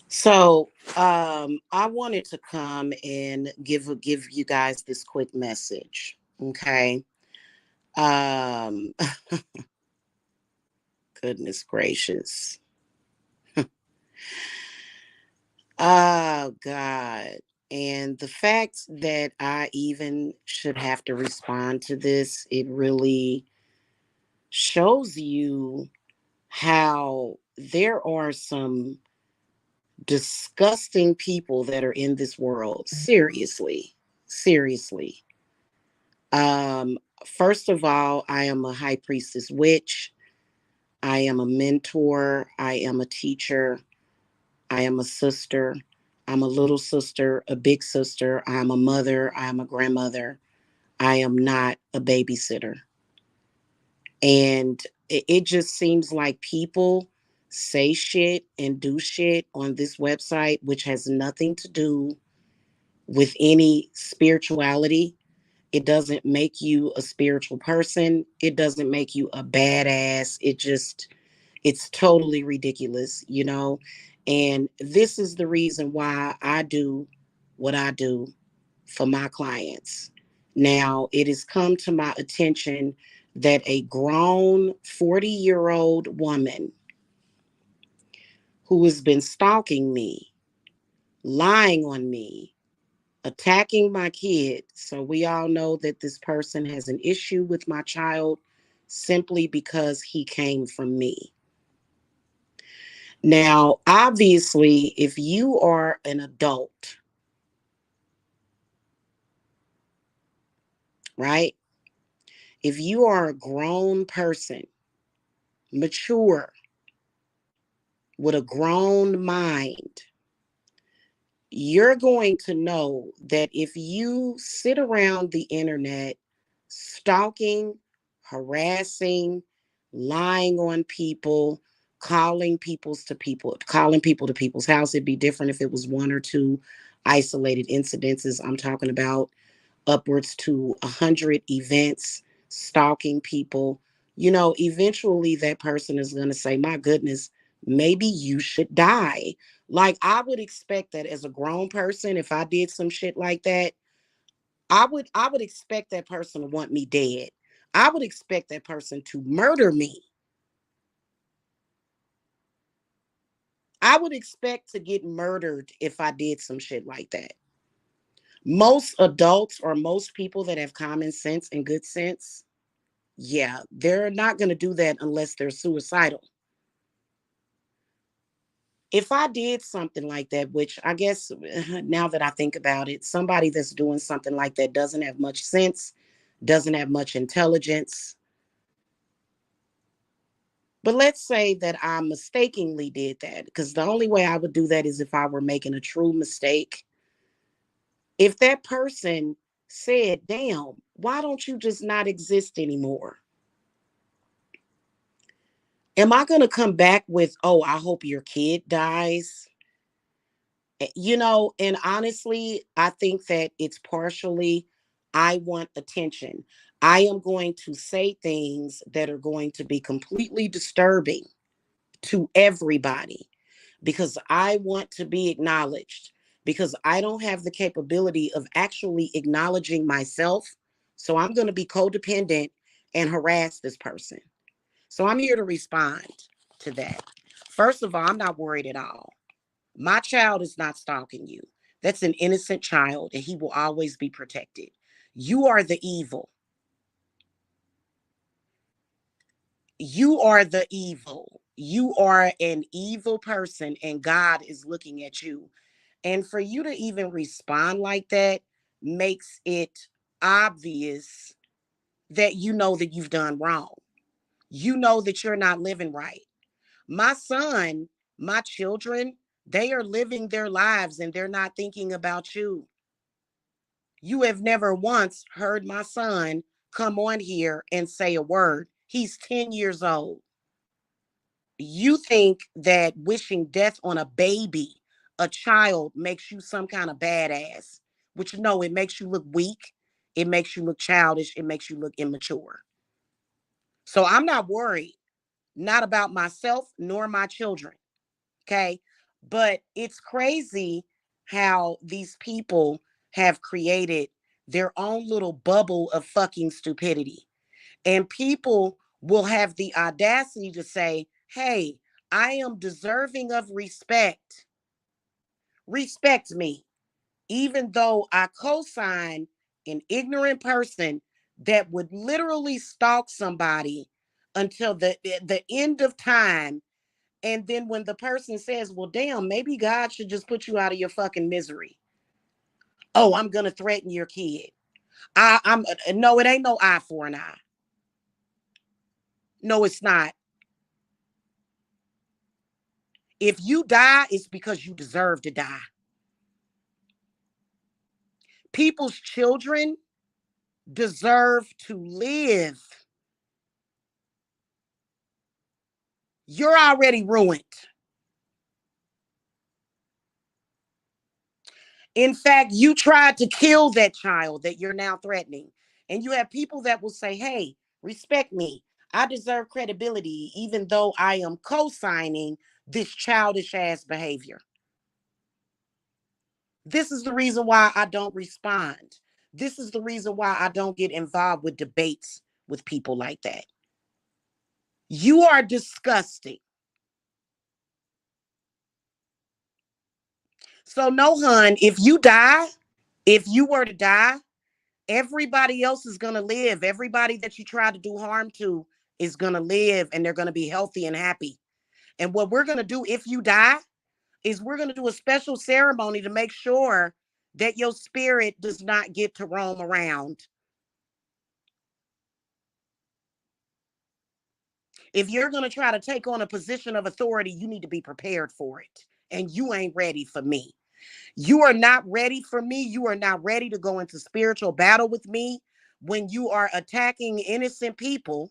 So, I wanted to come and give you guys this quick message. Okay. Um, Goodness gracious. Oh God. And the fact that I even should have to respond to this, it really shows you how there are some disgusting people that are in this world. Seriously. Seriously. Um, First of all, I am a high priestess witch. I am a mentor. I am a teacher. I am a sister. I'm a little sister, a big sister. I am a mother. I am a grandmother. I am not a babysitter. And it just seems like people say shit and do shit on this website, which has nothing to do with any spirituality. It doesn't make you a spiritual person. It doesn't make you a badass. It's totally ridiculous, you know? And this is the reason why I do what I do for my clients. Now, it has come to my attention that a grown 40-year-old woman who has been stalking me, lying on me, attacking my kid. So we all know that this person has an issue with my child simply because he came from me. Now, obviously, if you are an adult, right? If you are a grown person, mature, with a grown mind, you're going to know that if you sit around the internet stalking, harassing, lying on people, calling people to people's house, it'd be different if it was one or two isolated incidences. I'm talking about upwards to 100 events, stalking people. Eventually that person is going to say, my goodness, maybe you should die. Like, I would expect that as a grown person, if I did some shit like that, I would expect that person to want me dead. I would expect that person to murder me. I would expect to get murdered if I did some shit like that. Most adults or most people that have common sense and good sense, yeah, they're not going to do that unless they're suicidal. If I did something like that, which I guess now that I think about it, somebody that's doing something like that doesn't have much sense, doesn't have much intelligence. But let's say that I mistakenly did that, because the only way I would do that is if I were making a true mistake. If that person said, damn, why don't you just not exist anymore? Am I going to come back with, oh, I hope your kid dies? And honestly, I think that it's partially, I want attention. I am going to say things that are going to be completely disturbing to everybody because I want to be acknowledged, because I don't have the capability of actually acknowledging myself. So I'm going to be codependent and harass this person. So I'm here to respond to that. First of all, I'm not worried at all. My child is not stalking you. That's an innocent child, and he will always be protected. You are the evil. You are the evil. You are an evil person, and God is looking at you. And for you to even respond like that makes it obvious that you know that you've done wrong. You know that you're not living right. My son, my children, they are living their lives and they're not thinking about you. You have never once heard my son come on here and say a word. He's 10 years old. You think that wishing death on a baby, a child, makes you some kind of badass, which no, it makes you look weak. It makes you look childish. It makes you look immature. So I'm not worried, not about myself nor my children. Okay. But it's crazy how these people have created their own little bubble of fucking stupidity. And people will have the audacity to say, hey, I am deserving of respect. Respect me. Even though I co sign an ignorant person that would literally stalk somebody until the end of time. And then when the person says, well, damn, maybe God should just put you out of your fucking misery. Oh, I'm going to threaten your kid. I'm no, it ain't no eye for an eye. No, it's not. If you die, it's because you deserve to die. People's children deserve to live. You're already ruined. In fact, you tried to kill that child that you're now threatening. And you have people that will say, hey, respect me. I deserve credibility, even though I am co signing this childish ass behavior. This is the reason why I don't respond. This is the reason why I don't get involved with debates with people like that. You are disgusting. So, no, hun, if you were to die, everybody else is going to live. Everybody that you try to do harm to is going to live and they're going to be healthy and happy. And what we're going to do if you die is we're going to do a special ceremony to make sure that your spirit does not get to roam around. If you're going to try to take on a position of authority, you need to be prepared for it. And you ain't ready for me. You are not ready for me. You are not ready to go into spiritual battle with me when you are attacking innocent people,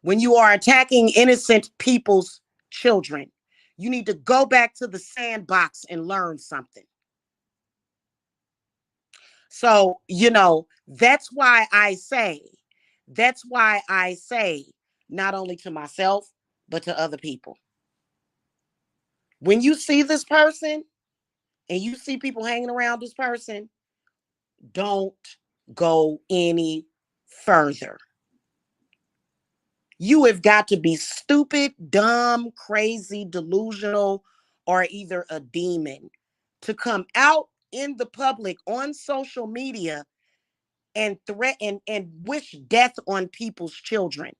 when you are attacking innocent people's children. You need to go back to the sandbox and learn something. So, that's why I say, not only to myself, but to other people. When you see this person and you see people hanging around this person, don't go any further. You have got to be stupid, dumb, crazy, delusional, or either a demon to come out in the public on social media and threaten and wish death on people's children.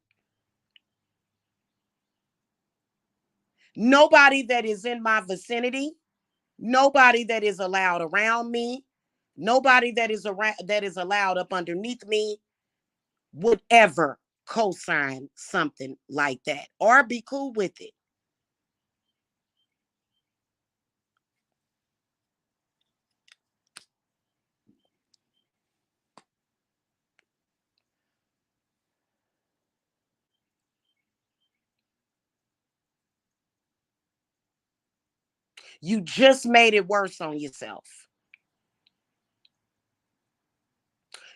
Nobody that is in my vicinity, nobody that is allowed around me, nobody that is allowed up underneath me would ever co-sign something like that or be cool with it. You just made it worse on yourself.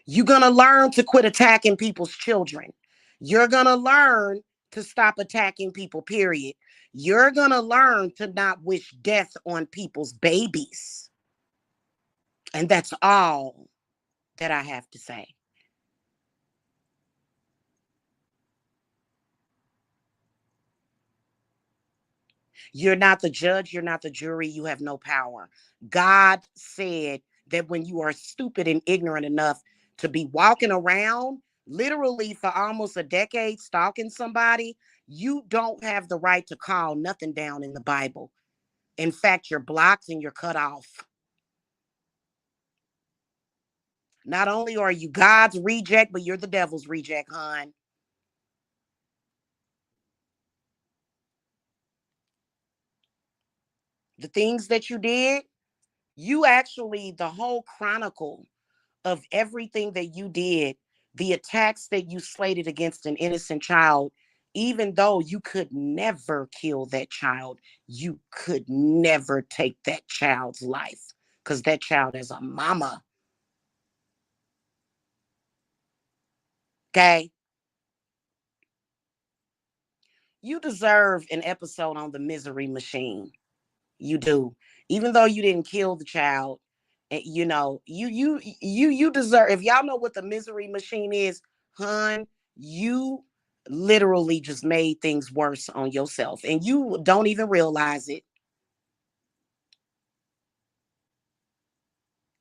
You're going to learn to quit attacking people's children. You're going to learn to stop attacking people, period. You're going to learn to not wish death on people's babies. And that's all that I have to say. You're not the judge. You're not the jury. You have no power. God said that when you are stupid and ignorant enough to be walking around literally for almost a decade stalking somebody, you don't have the right to call nothing down in the Bible. In fact, you're blocked and you're cut off. Not only are you God's reject, but you're the devil's reject, hon. The things that you did, you actually, the whole chronicle of everything that you did, the attacks that you slated against an innocent child, even though you could never kill that child, you could never take that child's life because that child is a mama. Okay. You deserve an episode on the misery machine. You do. Even though you didn't kill the child, you know, you deserve, if y'all know what the misery machine is, hun, you literally just made things worse on yourself and you don't even realize it.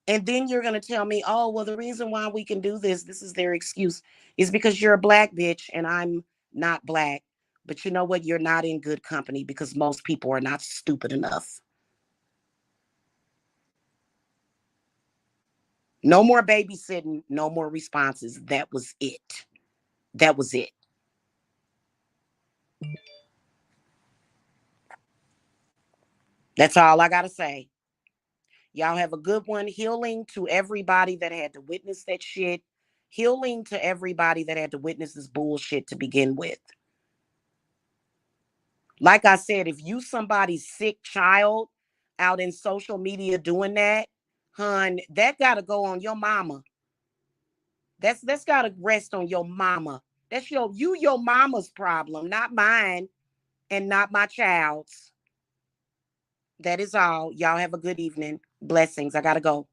And then you're going to tell me, oh, well, the reason why we can do this is their excuse, is because you're a black bitch and I'm not black. But you know what? You're not in good company because most people are not stupid enough. No more babysitting, no more responses. That was it. That was it. That's all I got to say. Y'all have a good one. Healing to everybody that had to witness that shit. Healing to everybody that had to witness this bullshit to begin with. Like I said, if you somebody's sick child out in social media doing that, hun, that gotta go on your mama. That's gotta rest on your mama. That's your mama's problem, not mine and not my child's. That is all. Y'all have a good evening. Blessings. I gotta go.